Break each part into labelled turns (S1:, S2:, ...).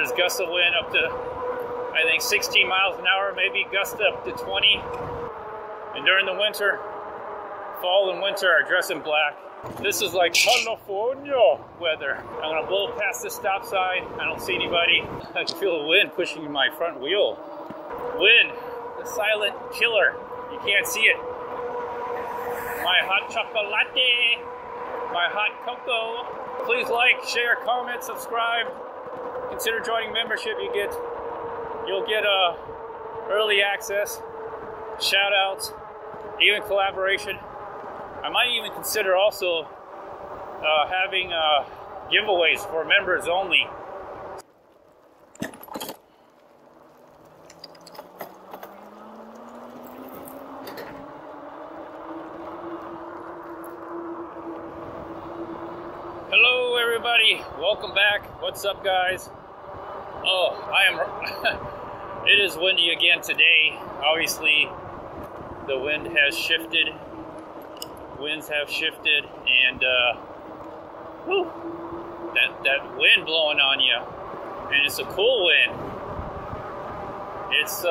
S1: says gusts of wind up to, I think, 16 miles an hour, maybe gusts up to 20. And during the winter, fall and winter, I dress in black. This is like California weather. I'm gonna blow past this stop sign. I don't see anybody. I can feel the wind pushing my front wheel. Wind, the silent killer. You can't see it. My hot chocolate, my hot cocoa. Please like, share, comment, subscribe. Consider joining membership. You'll get early access, shout outs, even collaboration. I might even consider also having giveaways for members only. Hello everybody, welcome back. What's up guys? Oh, it is windy again today. Obviously the wind has shifted. Winds have shifted, and whew, that wind blowing on you, and it's a cool wind. It's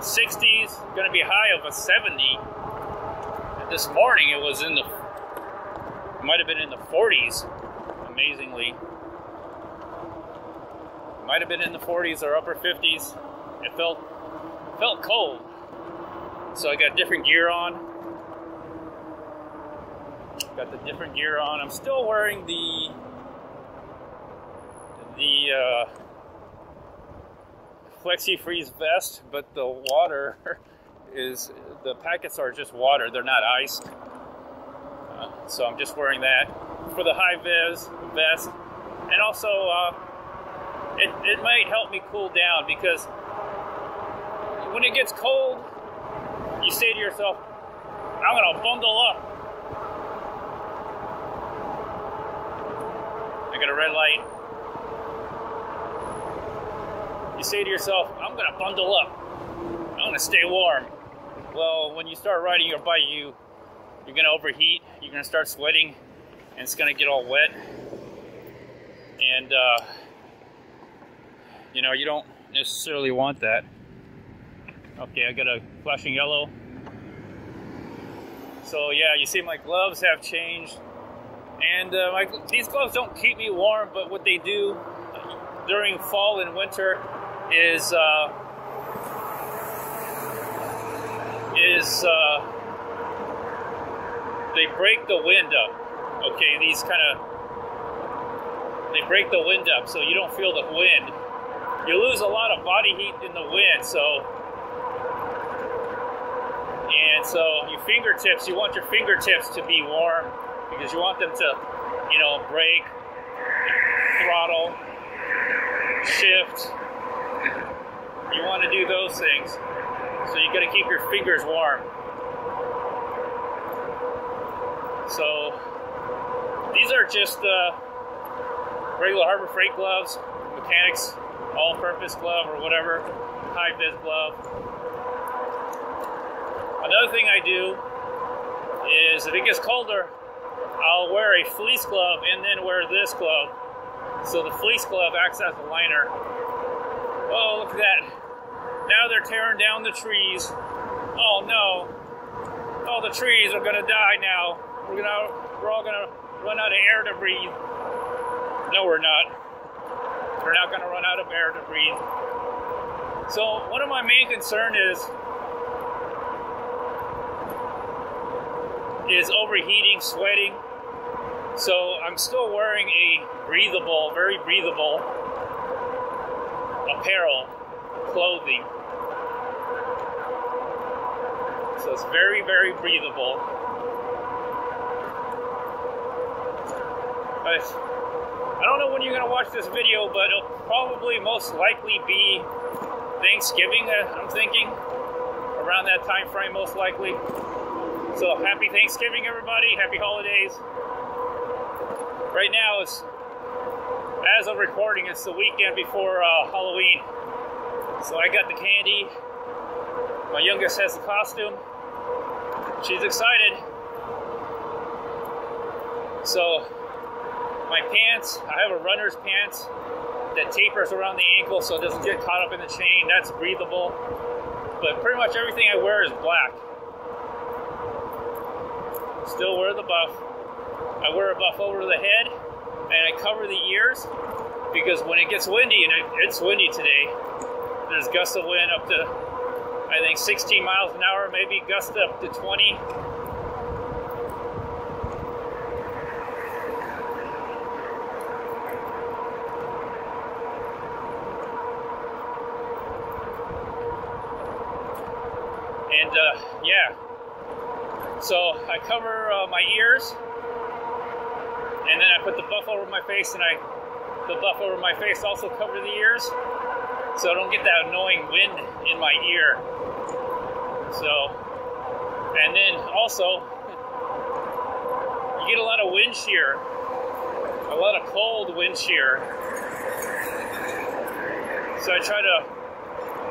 S1: 60s, going to be a high of a 70. And this morning it was it might have been in the 40s, amazingly. It might have been in the 40s or upper 50s. It felt cold, so I got different gear on. Got the different gear on. I'm still wearing the Flexi Freeze vest, but the water the packets are just water. They're not iced. So I'm just wearing that for the high vis vest, and also it might help me cool down, because when it gets cold, you say to yourself, I'm gonna bundle up. I got a red light. You say to yourself, I'm gonna bundle up. I'm gonna stay warm. Well, when you start riding your bike, you're gonna overheat. You're gonna start sweating, and it's gonna get all wet. And you don't necessarily want that. Okay, I got a flashing yellow. So yeah, you see my gloves have changed. And these gloves don't keep me warm, but what they do during fall and winter is they break the wind up. Okay, they break the wind up, so you don't feel the wind. You lose a lot of body heat in the wind, so your fingertips, you want your fingertips to be warm, because you want them to, brake, throttle, shift. You want to do those things. So you got to keep your fingers warm. So these are just regular Harbor Freight gloves, mechanics all-purpose glove or whatever, high-vis glove. Another thing I do is, if it gets colder, I'll wear a fleece glove and then wear this glove. So the fleece glove acts as a liner. Oh, look at that. Now they're tearing down the trees. Oh no. Oh, the trees are gonna die now. We're all gonna run out of air to breathe. No, we're not. We're not gonna run out of air to breathe. So one of my main concern is overheating, sweating. So I'm still wearing a breathable, very breathable apparel, clothing. So it's very, very breathable. But I don't know when you're gonna watch this video, but it'll probably most likely be Thanksgiving, I'm thinking. Around that time frame, most likely. So happy Thanksgiving, everybody. Happy holidays. Right now, as of recording, it's the weekend before Halloween. So I got the candy. My youngest has the costume. She's excited. So my pants, I have a runner's pants that tapers around the ankle so it doesn't get caught up in the chain. That's breathable. But pretty much everything I wear is black. Still wear the buff. I wear a buff over the head, and I cover the ears because when it gets windy, and it's windy today, there's gusts of wind up to, I think, 16 miles an hour, maybe gusts up to 20. And yeah, so I cover my ears, and then I put the buff over my face, and the buff over my face also cover the ears, so I don't get that annoying wind in my ear. So, and then also, you get a lot of wind shear, a lot of cold wind shear. So I try to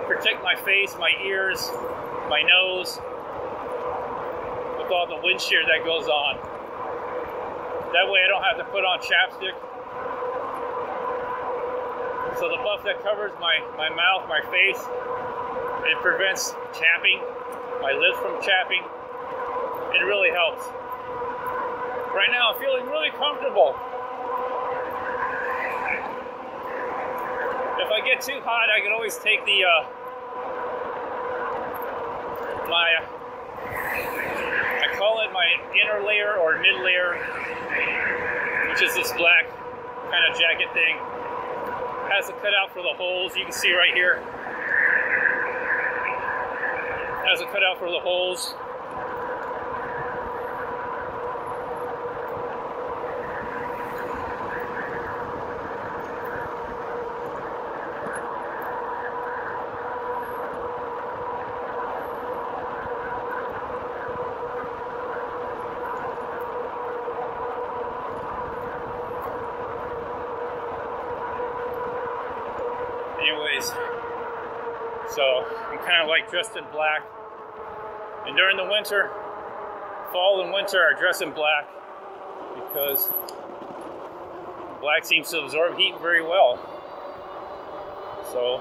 S1: protect my face, my ears, my nose, with all the wind shear that goes on. That way I don't have to put on chapstick. So the buff that covers my mouth, my face, it prevents chapping, my lips from chapping. It really helps. Right now I'm feeling really comfortable. If I get too hot, I can always take the I call it my inner layer or mid layer, which is this black kind of jacket thing. It has a cutout for the holes, you can see right here. It has a cutout for the holes. Anyways, so I'm kind of like dressed in black, and during the winter, fall and winter, I dress in black because black seems to absorb heat very well. So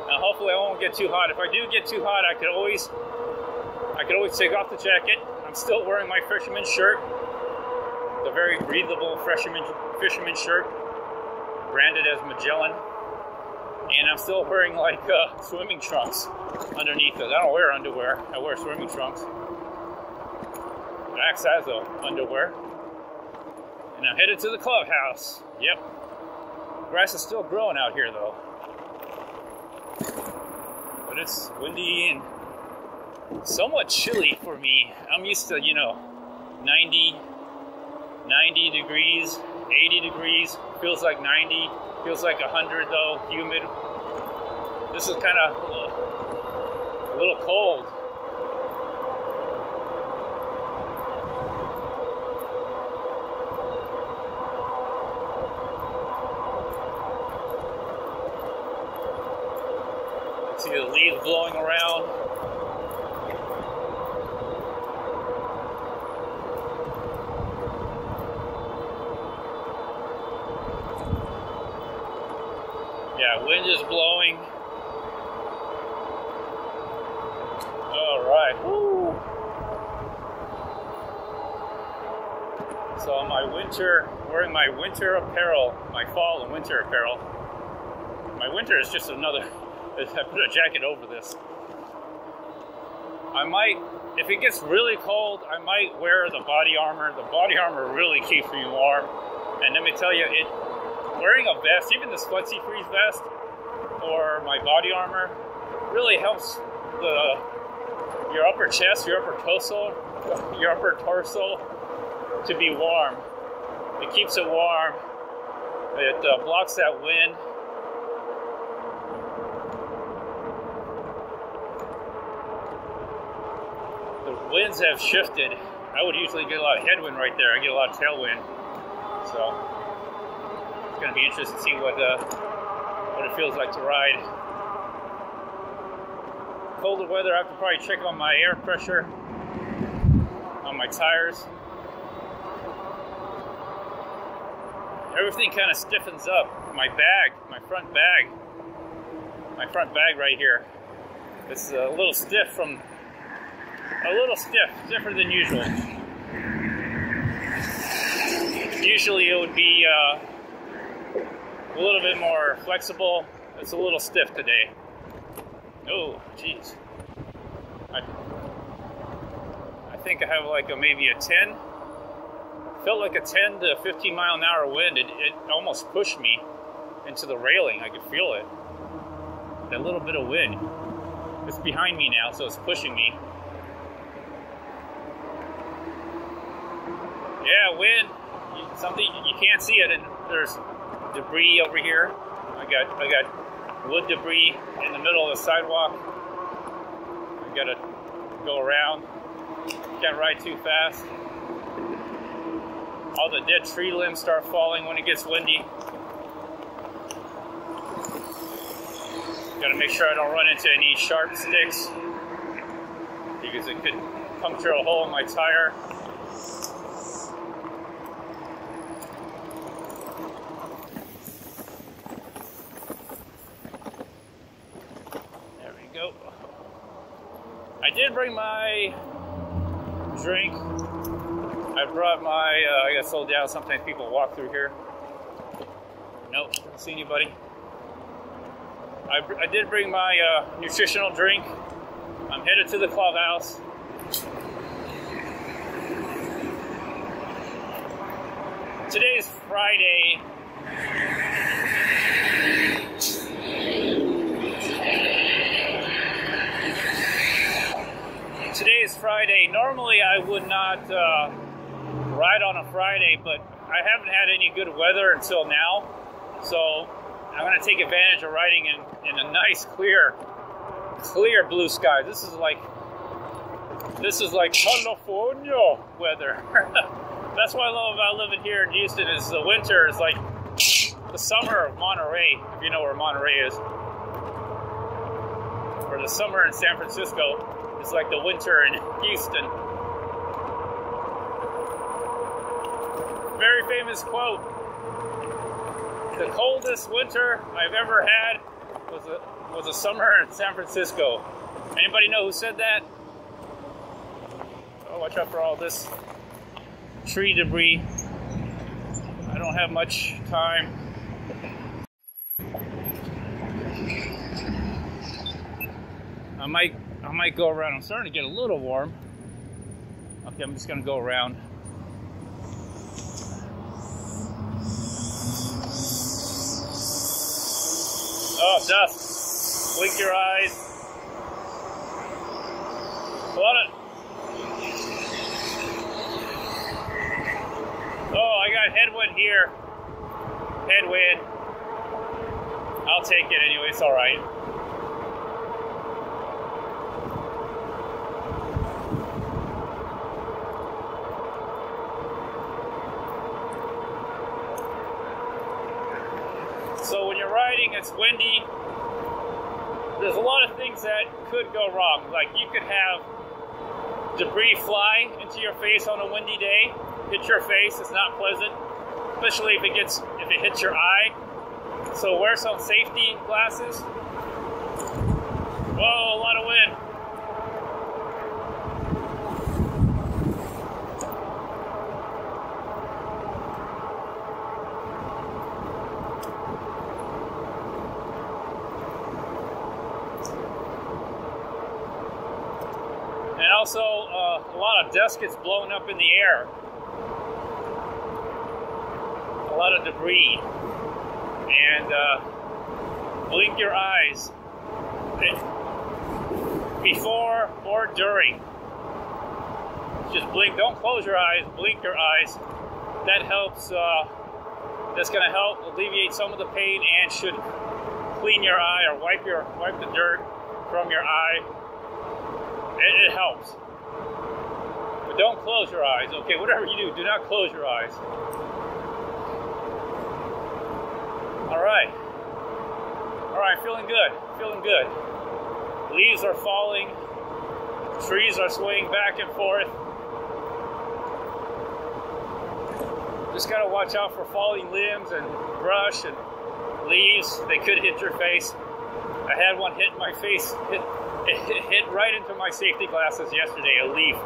S1: now hopefully I won't get too hot. If I do get too hot, I could always take off the jacket. I'm still wearing my fisherman shirt, the very breathable fisherman shirt, branded as Magellan, and I'm still wearing like swimming trunks underneath it. I don't wear underwear, I wear swimming trunks. Max has underwear, and I'm headed to the clubhouse. Yep, grass is still growing out here though, but it's windy and somewhat chilly for me. I'm used to, 90 degrees, 80 degrees, feels like 90, feels like 100 though, humid. This is kind of a little cold. See the leaves blowing around. Yeah, wind is blowing. All right. Woo. So wearing my winter apparel, my fall and winter apparel. My winter is just another, I put a jacket over this. I might, if it gets really cold, I might wear the body armor. The body armor really keeps me warm. And let me tell you, wearing a vest, even this Flexi Freeze vest or my body armor, really helps your upper chest, your upper torso to be warm. It keeps it warm. It blocks that wind. The winds have shifted. I would usually get a lot of headwind right there. I get a lot of tailwind. So it's going to be interesting to see what it feels like to ride. Colder weather, I have to probably check on my air pressure on my tires. everything kind of stiffens up. My bag, my front bag right here. It's a little stiff stiffer than usual. Usually it would be a little bit more flexible. It's a little stiff today. Oh, jeez. I think I have like maybe a 10. Felt like a 10 to 15 mile an hour wind. It almost pushed me into the railing. I could feel it. That little bit of wind. It's behind me now, so it's pushing me. Yeah, wind. Something you can't see it, and there's debris over here. I got wood debris in the middle of the sidewalk. I gotta go around. Can't ride too fast. All the dead tree limbs start falling when it gets windy. Gotta make sure I don't run into any sharp sticks because it could puncture a hole in my tire. There we go. I did bring my drink. I brought my, I got slowed down. Sometimes people walk through here. Nope, don't see anybody. I did bring my nutritional drink. I'm headed to the clubhouse. Today's Friday. Today's Friday. Normally I would not ride on a Friday, but I haven't had any good weather until now. So I'm going to take advantage of riding in a nice, clear blue sky. This is like California weather. That's what I love about living here in Houston is the winter is like the summer of Monterey, if you know where Monterey is. Or the summer in San Francisco is like the winter in Houston. Very famous quote. The coldest winter I've ever had was a summer in San Francisco. Anybody know who said that? Oh, watch out for all this tree debris. I don't have much time. I might go around. I'm starting to get a little warm. Okay, I'm just gonna go around. Oh, dust. Blink your eyes. What it? Oh, I got headwind here. Headwind. I'll take it anyway, it's alright. So when you're riding, it's windy. There's a lot of things that could go wrong. Like you could have debris fly into your face on a windy day, hit your face. It's not pleasant, especially if it hits your eye. So wear some safety glasses. Whoa, a lot of wind. And also, a lot of dust gets blown up in the air. A lot of debris. And blink your eyes before or during. Just blink. Don't close your eyes. Blink your eyes. That helps. That's going to help alleviate some of the pain and should clean your eye or wipe the dirt from your eye. It helps. But don't close your eyes. Okay, whatever you do not close your eyes. All right, feeling good, Leaves are falling, trees are swaying back and forth. just gotta watch out for falling limbs and brush and leaves. They could hit your face. I had one hit my face, hit right into my safety glasses yesterday, a leaf.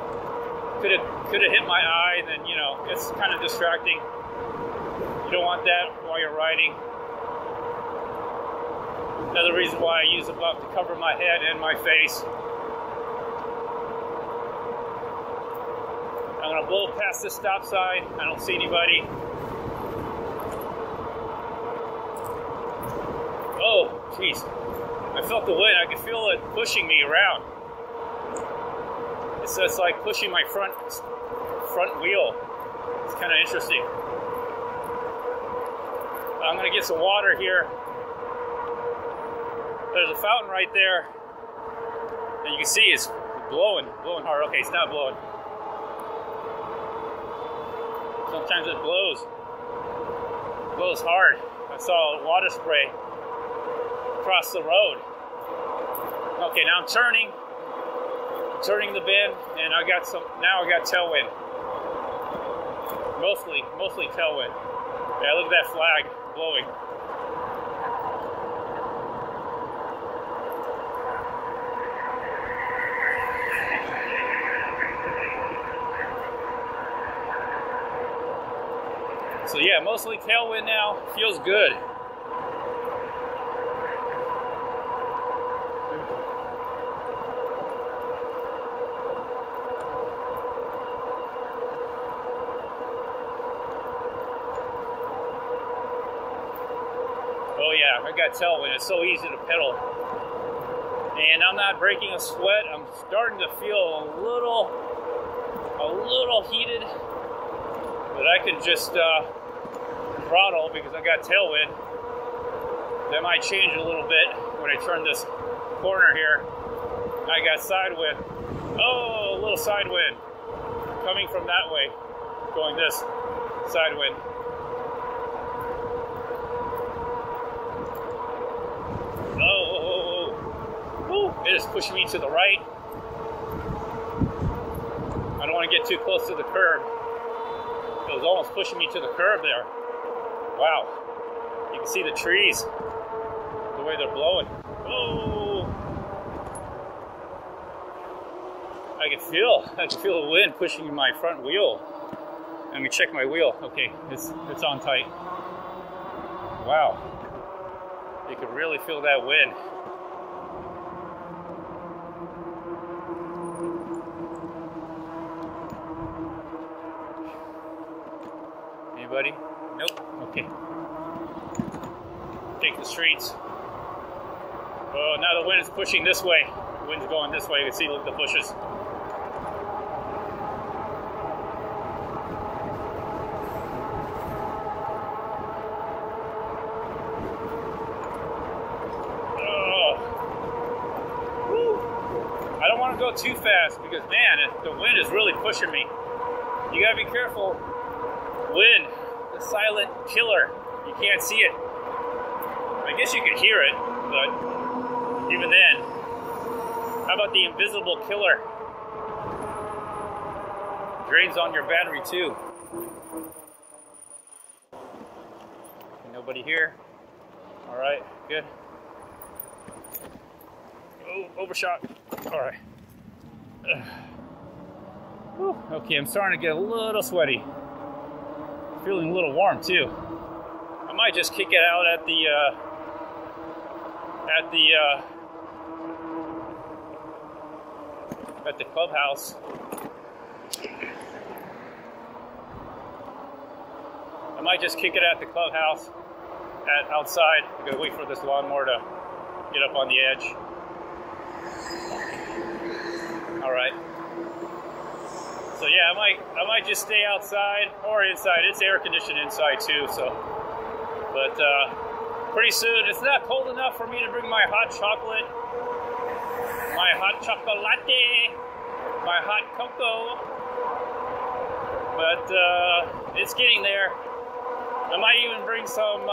S1: Could have hit my eye, and then, you know, it's kind of distracting. You don't want that while you're riding. Another reason why I use a buff to cover my head and my face. I'm gonna blow past this stop sign. I don't see anybody. Oh, jeez. I felt the wind. I could feel it pushing me around. It's like pushing my front wheel. It's kind of interesting. I'm gonna get some water here. There's a fountain right there, and you can see it's blowing hard. Okay, it's not blowing. Sometimes it blows hard. I saw a water spray across the road. Okay, now I'm turning the bend, and now I got tailwind. Mostly tailwind. Yeah, look at that flag blowing. So yeah, mostly tailwind now. Feels good. Oh yeah, I got tailwind. It's so easy to pedal. And I'm not breaking a sweat. I'm starting to feel a little heated. But I can just throttle because I got tailwind. That might change a little bit when I turn this corner here. I got side wind. Oh, a little side wind coming from that way, going this side wind. Oh. Woo. It is pushing me to the right. I don't want to get too close to the curb. It was almost pushing me to the curb there. Wow. You can see the trees, the way they're blowing. Oh. I can feel the wind pushing my front wheel. Let me check my wheel. Okay, it's on tight. Wow. You can really feel that wind. Anybody? Nope. Okay. Take the streets. Oh, now the wind is pushing this way. The wind's going this way. You can see, look at the bushes. Oh. Woo. I don't want to go too fast because, man, the wind is really pushing me. You gotta be careful. Wind, the silent killer. You can't see it. I guess you could hear it, but even then, how about the invisible killer? Drains on your battery too. Nobody here? All right, good. Oh, overshot. All right. Okay, I'm starting to get a little sweaty. Feeling a little warm too. I might just kick it out at the clubhouse. I might just kick it at the clubhouse outside. I'm gonna wait for this lawnmower to get up on the edge. All right. So yeah, I might just stay outside or inside. It's air conditioned inside too, so. But pretty soon, it's not cold enough for me to bring my hot chocolate, my hot chocolate, my hot cocoa. But it's getting there. I might even bring some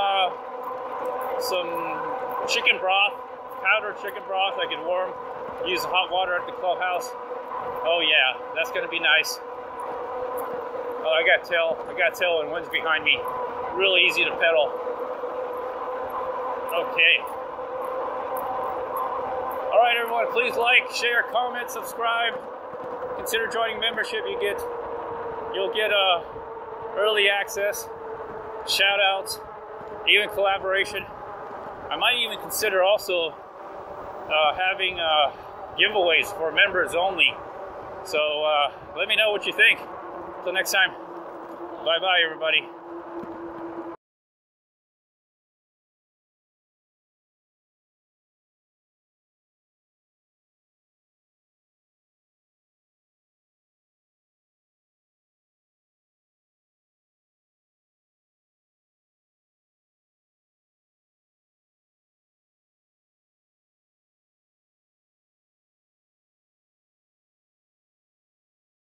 S1: chicken broth, powdered chicken broth. I can use hot water at the clubhouse. Oh yeah, that's gonna be nice. Oh, I got tail and wind's behind me. Really easy to pedal. Okay. All right, everyone, please like, share, comment, subscribe. Consider joining membership. You'll get early access, shout outs, even collaboration. I might even consider also having giveaways for members only. So let me know what you think. Until next time, bye-bye, everybody.